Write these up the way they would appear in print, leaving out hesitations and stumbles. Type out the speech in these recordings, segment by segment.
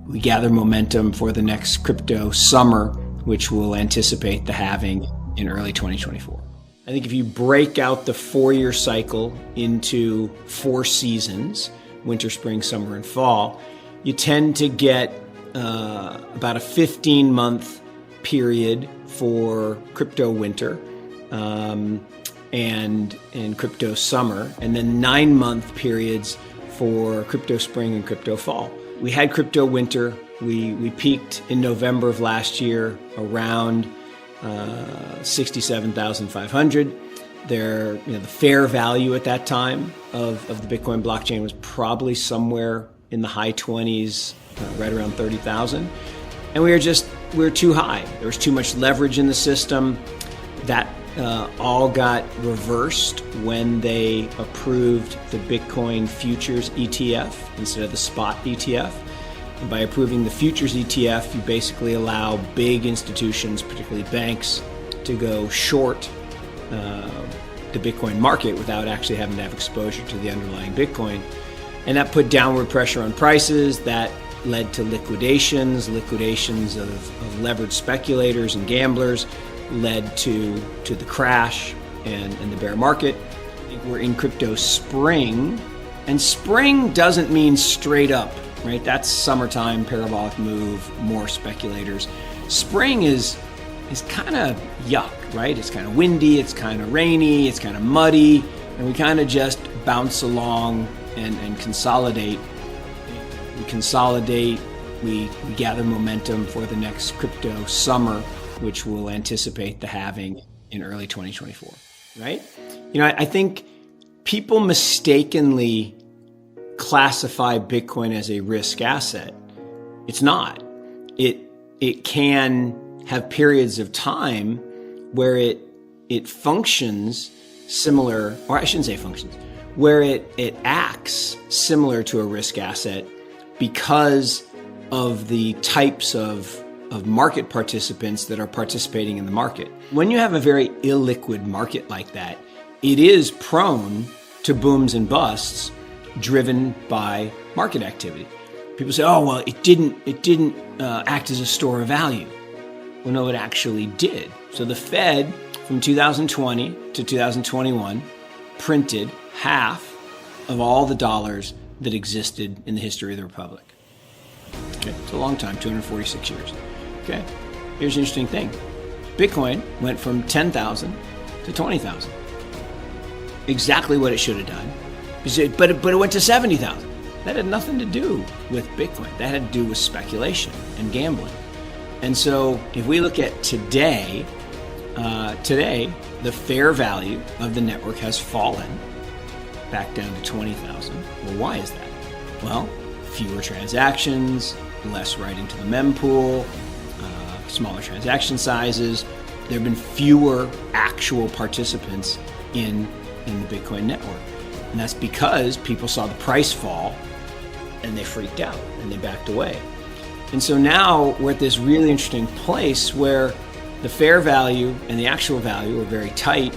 we gather momentum for the next crypto summer, which will anticipate the halving in early 2024. I think if you break out the 4-year cycle into 4 seasons, winter, spring, summer, and fall, you tend to get about a 15-month period for crypto winter and crypto summer, and then 9-month periods for crypto spring and crypto fall. We had crypto winter. We peaked in November of last year around 67,500. The fair value at that time of the Bitcoin blockchain was probably somewhere in the high 20s, right around 30,000. And we were too high. There was too much leverage in the system. That all got reversed when they approved the Bitcoin futures ETF instead of the spot ETF. And by approving the futures ETF, you basically allow big institutions, particularly banks, to go short the Bitcoin market without actually having to have exposure to the underlying Bitcoin. And that put downward pressure on prices. That led to liquidations of leveraged speculators and gamblers, led to the crash and the bear market. I think we're in crypto spring, and spring doesn't mean straight up, right? That's summertime, parabolic move, more speculators. Spring is kind of yuck, right? It's kind of windy, it's kind of rainy, it's kind of muddy, and we kind of just bounce along and consolidate. We gather momentum for the next crypto summer, which will anticipate the halving in early 2024, right? I think people mistakenly classify Bitcoin as a risk asset. It's not. It can have periods of time where it functions similar, or I shouldn't say functions, where it acts similar to a risk asset because of the types of market participants that are participating in the market. When you have a very illiquid market like that, it is prone to booms and busts driven by market activity. People say, oh, well, it didn't act as a store of value. Well, no, it actually did. So the Fed from 2020 to 2021 printed half of all the dollars that existed in the history of the Republic. Okay, it's a long time, 246 years. Okay, here's an interesting thing. Bitcoin went from 10,000 to 20,000. Exactly what it should have done. But it went to 70,000. That had nothing to do with Bitcoin. That had to do with speculation and gambling. And so if we look at today, the fair value of the network has fallen back down to 20,000. Well, why is that? Well, fewer transactions, less writing to the mempool, smaller transaction sizes. There have been fewer actual participants in the Bitcoin network. And that's because people saw the price fall and they freaked out and they backed away. And so now we're at this really interesting place where the fair value and the actual value are very tight,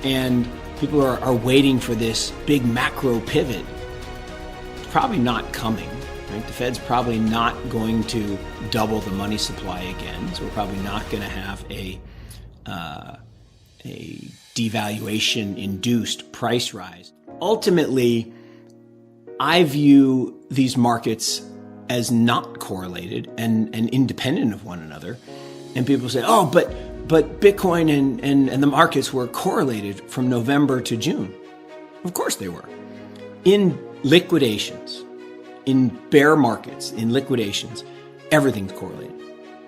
and people are waiting for this big macro pivot. It's probably not coming, right? The Fed's probably not going to double the money supply again, so we're probably not going to have a devaluation-induced price rise. Ultimately, I view these markets as not correlated and independent of one another. And people say, oh, but Bitcoin and the markets were correlated from November to June. Of course they were. In liquidations, in bear markets, in liquidations, everything's correlated.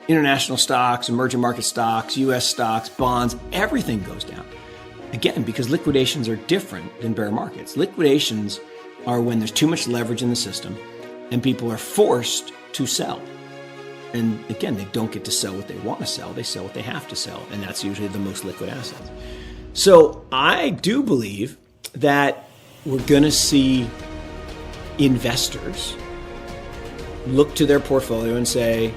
International stocks, emerging market stocks, US stocks, bonds, everything goes down. Again, because liquidations are different than bear markets. Liquidations are when there's too much leverage in the system and people are forced to sell. And again, they don't get to sell what they want to sell. They sell what they have to sell. And that's usually the most liquid assets. So I do believe that we're going to see investors look to their portfolio and say,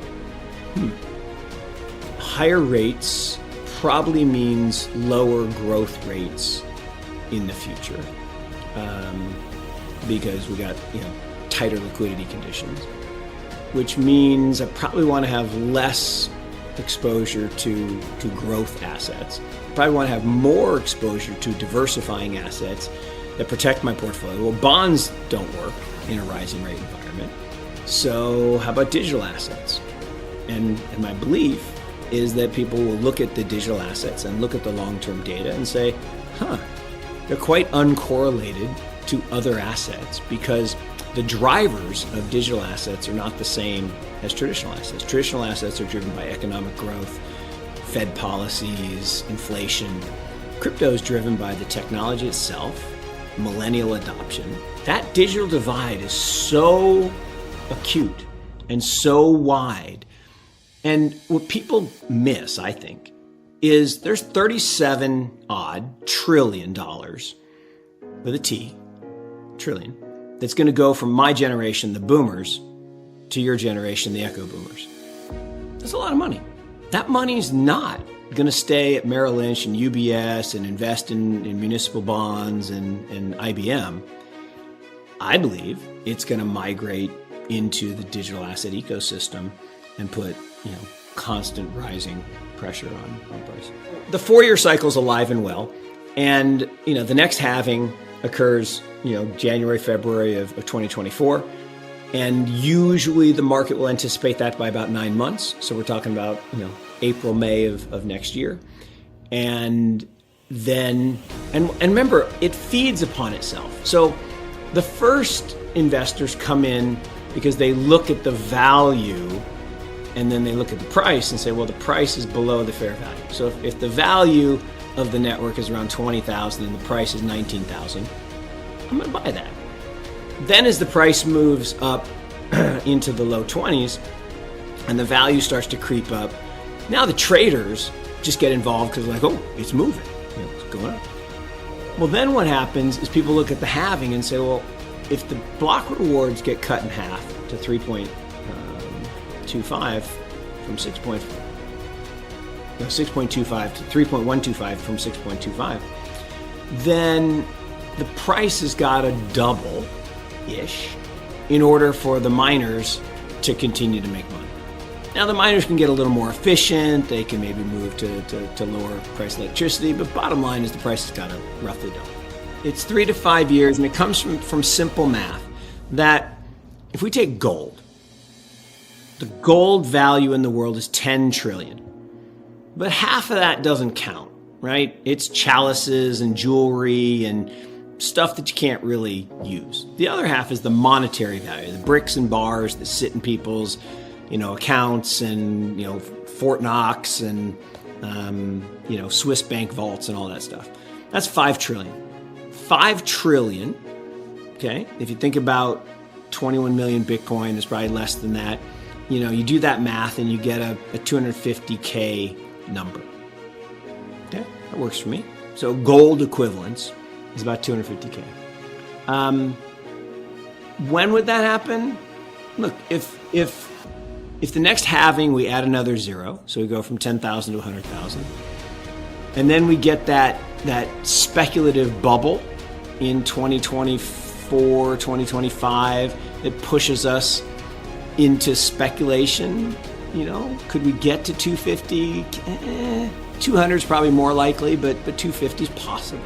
higher rates probably means lower growth rates in the future, because we got tighter liquidity conditions. which means I probably want to have less exposure to growth assets. I probably want to have more exposure to diversifying assets that protect my portfolio. Well, bonds don't work in a rising rate environment. So how about digital assets? And my belief is that people will look at the digital assets and look at the long-term data and say, they're quite uncorrelated to other assets because the drivers of digital assets are not the same as traditional assets. Traditional assets are driven by economic growth, Fed policies, inflation. Crypto is driven by the technology itself, millennial adoption. That digital divide is so acute and so wide. And what people miss, I think, is there's 37 odd trillion dollars with a T, trillion, that's going to go from my generation, the boomers, to your generation, the echo boomers. That's a lot of money. That money's not going to stay at Merrill Lynch and UBS and invest in municipal bonds and IBM. I believe it's going to migrate into the digital asset ecosystem and put, constant rising pressure on price. The 4-year cycle is alive and well. And, the next halving occurs, January, February of 2024. And usually the market will anticipate that by about 9 months. So we're talking about, April, May of next year. And then, and remember, it feeds upon itself. So the first investors come in because they look at the value and then they look at the price and say, well, the price is below the fair value. So if the value of the network is around 20,000 and the price is 19,000, I'm going to buy that. Then as the price moves up into the low 20s and the value starts to creep up, now the traders just get involved because they're like, oh, it's moving, it's going up. Well, then what happens is people look at the halving and say, well, if the block rewards get cut in half to 3.25 from 6.25 to 3.125 from 6.25, then the price has got to double-ish in order for the miners to continue to make money. Now, the miners can get a little more efficient. They can maybe move to lower price electricity, but bottom line is the price has got to roughly double. It's 3 to 5 years, and it comes from simple math that if we take gold, the gold value in the world is 10 trillion, but half of that doesn't count, right? It's chalices and jewelry and stuff that you can't really use. The other half is the monetary value, the bricks and bars that sit in people's, accounts and, Fort Knox and, Swiss bank vaults and all that stuff. That's 5 trillion. 5 trillion, okay? If you think about 21 million Bitcoin, it's probably less than that. You do that math and you get a 250K number. Okay, that works for me. So gold equivalence is about 250K. When would that happen? Look, if the next halving we add another zero, so we go from 10,000 to 100,000, and then we get that speculative bubble in 2024, 2025 that pushes us into speculation, could we get to 250? 200 is probably more likely, but 250 is possible.